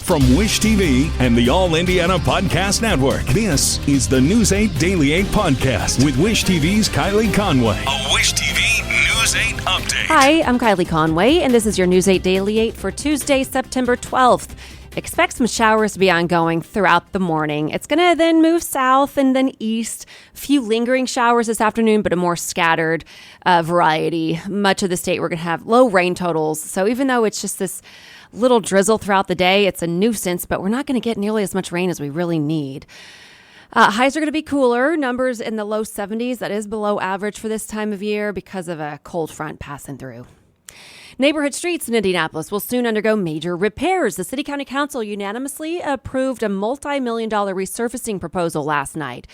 From Wish TV and the All Indiana Podcast Network, this is the News 8 Daily 8 Podcast with Wish TV's Kylie Conway. A Wish TV News 8 update. Hi, I'm Kylie Conway, and this is your News 8 Daily 8 for Tuesday, September 12th. Expect some showers to be ongoing throughout the morning. It's going to then move south and then east. A few lingering showers this afternoon, but a more scattered variety. Much of the state, we're going to have low rain totals. So even though it's just this little drizzle throughout the day, it's a nuisance, but we're not going to get nearly as much rain as we really need. Highs are going to be cooler. Numbers in the low 70s. That is below average for this time of year because of a cold front passing through. Neighborhood streets in Indianapolis will soon undergo major repairs. The City County Council unanimously approved a multi-million-dollar resurfacing proposal last night.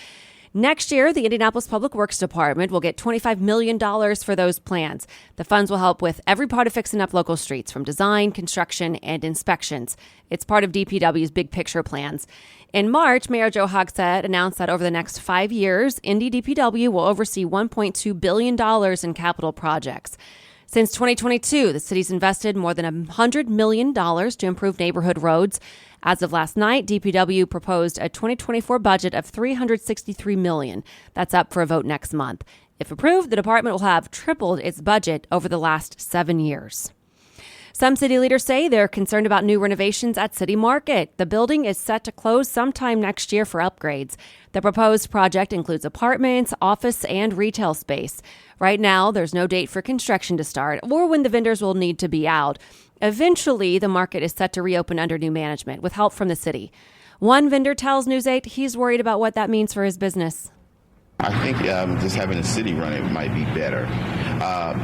Next year, the Indianapolis Public Works Department will get $25 million for those plans. The funds will help with every part of fixing up local streets, from design, construction, and inspections. It's part of DPW's big picture plans. In March, Mayor Joe Hogsett announced that over the next 5 years, Indy DPW will oversee $1.2 billion in capital projects. Since 2022, the city's invested more than $100 million to improve neighborhood roads. As of last night, DPW proposed a 2024 budget of $363 million. That's up for a vote next month. If approved, the department will have tripled its budget over the last 7 years. Some city leaders say they're concerned about new renovations at City Market. The building is set to close sometime next year for upgrades. The proposed project includes apartments, office, and retail space. Right now, there's no date for construction to start or when the vendors will need to be out. Eventually, the market is set to reopen under new management with help from the city. One vendor tells News 8 he's worried about what that means for his business. I think just having a city run it might be better.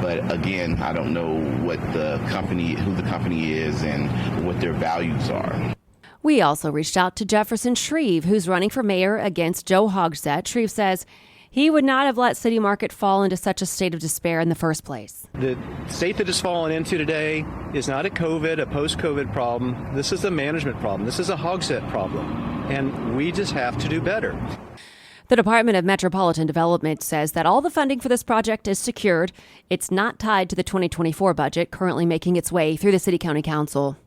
But again, I don't know who the company is and what their values are. We also reached out to Jefferson Shreve, who's running for mayor against Joe Hogsett. Shreve says he would not have let City Market fall into such a state of despair in the first place. The state that it's fallen into today is not a post-COVID problem. This is a management problem. This is a Hogsett problem. And we just have to do better. The Department of Metropolitan Development says that all the funding for this project is secured. It's not tied to the 2024 budget, currently making its way through the City County Council.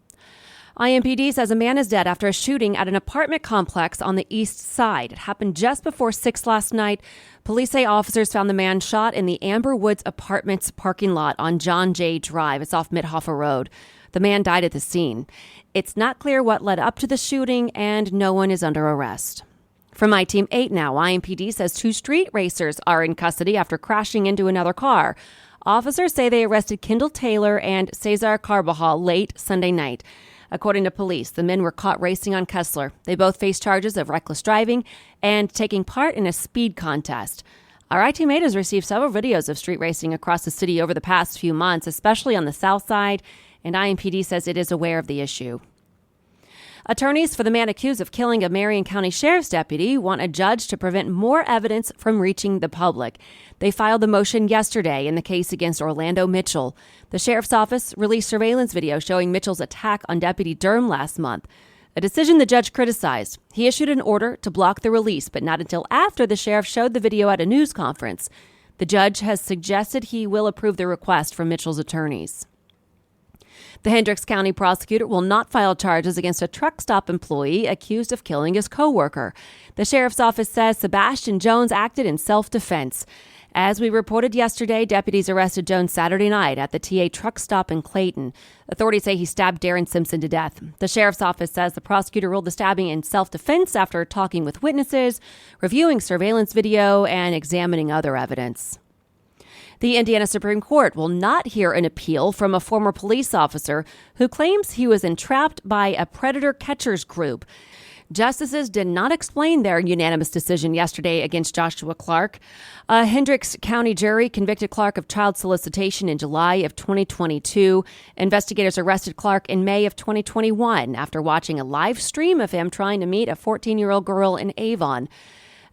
IMPD says a man is dead after a shooting at an apartment complex on the east side. It happened just before 6 last night. Police say officers found the man shot in the Amber Woods Apartments parking lot on John Jay Drive. It's off Midhofer Road. The man died at the scene. It's not clear what led up to the shooting, and no one is under arrest. From My Team 8 now, IMPD says 2 street racers are in custody after crashing into another car. Officers say they arrested Kendall Taylor and Cesar Carbajal late Sunday night. According to police, the men were caught racing on Kessler. They both face charges of reckless driving and taking part in a speed contest. Our I-Team 8 has received several videos of street racing across the city over the past few months, especially on the south side, and IMPD says it is aware of the issue. Attorneys for the man accused of killing a Marion County Sheriff's deputy want a judge to prevent more evidence from reaching the public. They filed the motion yesterday in the case against Orlando Mitchell. The sheriff's office released surveillance video showing Mitchell's attack on Deputy Durham last month, a decision the judge criticized. He issued an order to block the release, but not until after the sheriff showed the video at a news conference. The judge has suggested he will approve the request from Mitchell's attorneys. The Hendricks County prosecutor will not file charges against a truck stop employee accused of killing his coworker. The sheriff's office says Sebastian Jones acted in self-defense. As we reported yesterday, deputies arrested Jones Saturday night at the TA truck stop in Clayton. Authorities say he stabbed Darren Simpson to death. The sheriff's office says the prosecutor ruled the stabbing in self-defense after talking with witnesses, reviewing surveillance video, and examining other evidence. The Indiana Supreme Court will not hear an appeal from a former police officer who claims he was entrapped by a predator catchers group. Justices did not explain their unanimous decision yesterday against Joshua Clark. A Hendricks County jury convicted Clark of child solicitation in July of 2022. Investigators arrested Clark in May of 2021 after watching a live stream of him trying to meet a 14-year-old girl in Avon.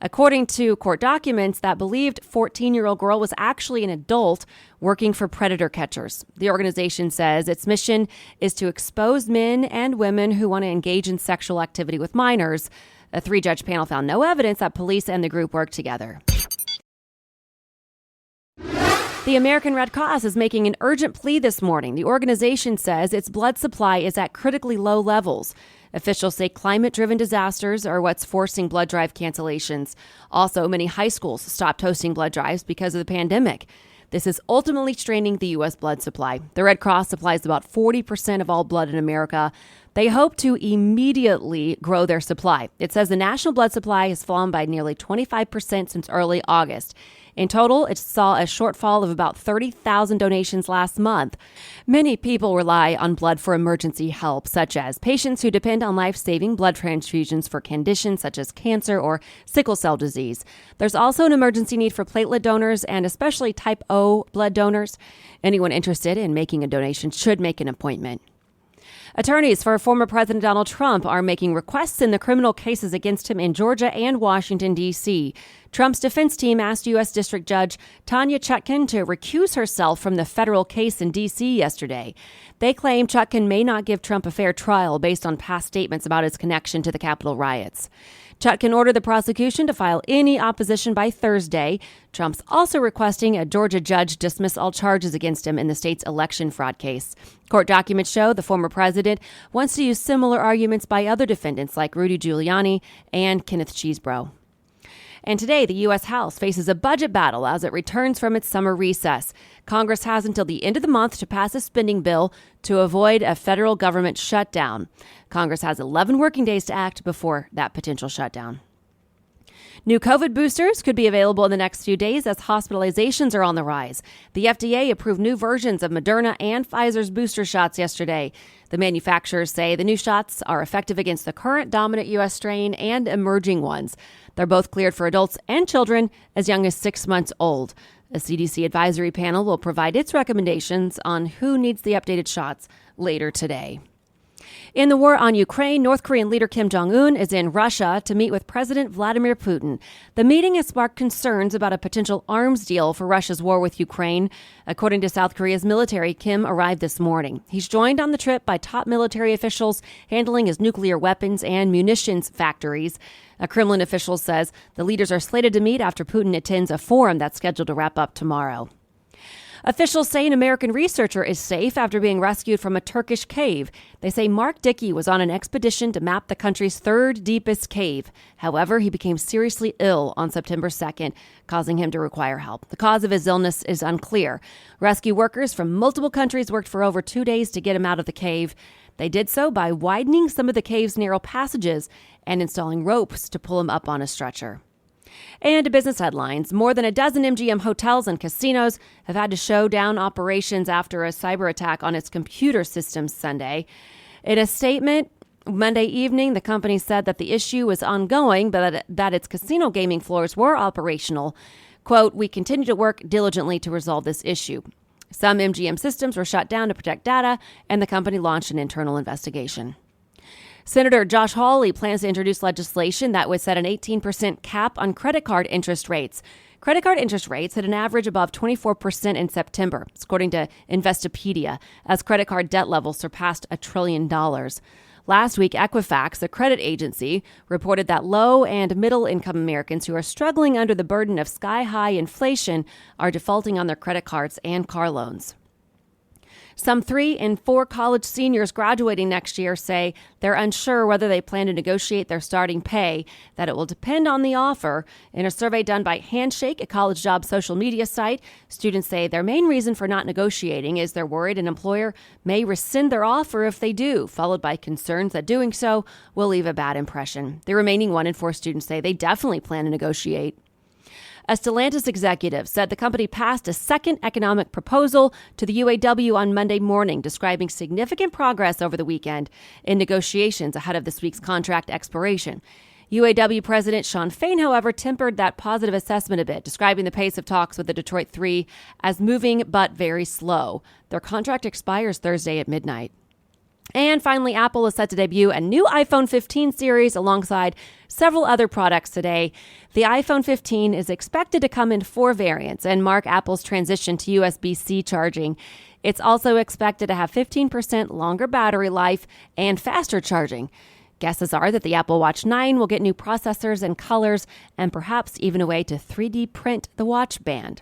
According to court documents, that believed 14-year-old girl was actually an adult working for predator catchers. The organization says its mission is to expose men and women who want to engage in sexual activity with minors. A 3-judge panel found no evidence that police and the group worked together. The American Red Cross is making an urgent plea this morning. The organization says its blood supply is at critically low levels. Officials say climate-driven disasters are what's forcing blood drive cancellations. Also, many high schools stopped hosting blood drives because of the pandemic. This is ultimately straining the U.S. blood supply. The Red Cross supplies about 40% of all blood in America. They hope to immediately grow their supply. It says the national blood supply has fallen by nearly 25% since early August. In total, it saw a shortfall of about 30,000 donations last month. Many people rely on blood for emergency help, such as patients who depend on life-saving blood transfusions for conditions such as cancer or sickle cell disease. There's also an emergency need for platelet donors and especially type O blood donors. Anyone interested in making a donation should make an appointment. Attorneys for former President Donald Trump are making requests in the criminal cases against him in Georgia and Washington, D.C. Trump's defense team asked U.S. District Judge Tanya Chutkan to recuse herself from the federal case in D.C. yesterday. They claim Chutkan may not give Trump a fair trial based on past statements about his connection to the Capitol riots. Chutkan ordered the prosecution to file any opposition by Thursday. Trump's also requesting a Georgia judge dismiss all charges against him in the state's election fraud case. Court documents show the former president wants to use similar arguments by other defendants like Rudy Giuliani and Kenneth Chesebro. And today, the U.S. House faces a budget battle as it returns from its summer recess. Congress has until the end of the month to pass a spending bill to avoid a federal government shutdown. Congress has 11 working days to act before that potential shutdown. New COVID boosters could be available in the next few days as hospitalizations are on the rise. The FDA approved new versions of Moderna and Pfizer's booster shots yesterday. The manufacturers say the new shots are effective against the current dominant U.S. strain and emerging ones. They're both cleared for adults and children as young as 6 months old. A CDC advisory panel will provide its recommendations on who needs the updated shots later today. In the war on Ukraine, North Korean leader Kim Jong-un is in Russia to meet with President Vladimir Putin. The meeting has sparked concerns about a potential arms deal for Russia's war with Ukraine. According to South Korea's military, Kim arrived this morning. He's joined on the trip by top military officials handling his nuclear weapons and munitions factories. A Kremlin official says the leaders are slated to meet after Putin attends a forum that's scheduled to wrap up tomorrow. Officials say an American researcher is safe after being rescued from a Turkish cave. They say Mark Dickey was on an expedition to map the country's third deepest cave. However, he became seriously ill on September 2nd, causing him to require help. The cause of his illness is unclear. Rescue workers from multiple countries worked for over 2 days to get him out of the cave. They did so by widening some of the cave's narrow passages and installing ropes to pull him up on a stretcher. And to business headlines, more than a dozen MGM hotels and casinos have had to show down operations after a cyber attack on its computer systems Sunday. In a statement Monday evening, the company said that the issue was ongoing, but that its casino gaming floors were operational. Quote, "We continue to work diligently to resolve this issue." Some MGM systems were shut down to protect data, and the company launched an internal investigation. Senator Josh Hawley plans to introduce legislation that would set an 18% cap on credit card interest rates. Credit card interest rates hit an average above 24% in September, according to Investopedia, as credit card debt levels surpassed $1 trillion. Last week, Equifax, the credit agency, reported that low and middle-income Americans who are struggling under the burden of sky-high inflation are defaulting on their credit cards and car loans. Some 3 in 4 college seniors graduating next year say they're unsure whether they plan to negotiate their starting pay, that it will depend on the offer. In a survey done by Handshake, a college job social media site, students say their main reason for not negotiating is they're worried an employer may rescind their offer if they do, followed by concerns that doing so will leave a bad impression. The remaining 1 in 4 students say they definitely plan to negotiate. A Stellantis executive said the company passed a second economic proposal to the UAW on Monday morning, describing significant progress over the weekend in negotiations ahead of this week's contract expiration. UAW President Shawn Fain, however, tempered that positive assessment a bit, describing the pace of talks with the Detroit Three as moving but very slow. Their contract expires Thursday at midnight. And finally, Apple is set to debut a new iPhone 15 series alongside several other products today. The iPhone 15 is expected to come in 4 variants and mark Apple's transition to USB-C charging. It's also expected to have 15% longer battery life and faster charging. Guesses are that the Apple Watch 9 will get new processors and colors and perhaps even a way to 3D print the watch band.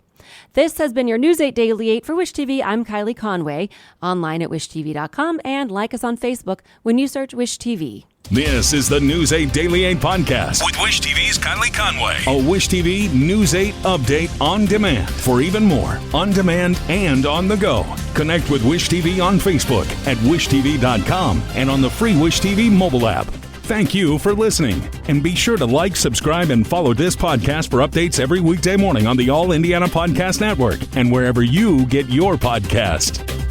This has been your News 8 Daily 8 for Wish TV. I'm Kylie Conway, online at wishtv.com, and like us on Facebook when you search Wish TV. This is the News 8 Daily 8 podcast with Wish TV's Kylie Conway. A Wish TV News 8 update on demand for even more on demand and on the go. Connect with Wish TV on Facebook at wishtv.com and on the free Wish TV mobile app. Thank you for listening. And be sure to like, subscribe, and follow this podcast for updates every weekday morning on the All Indiana Podcast Network and wherever you get your podcast.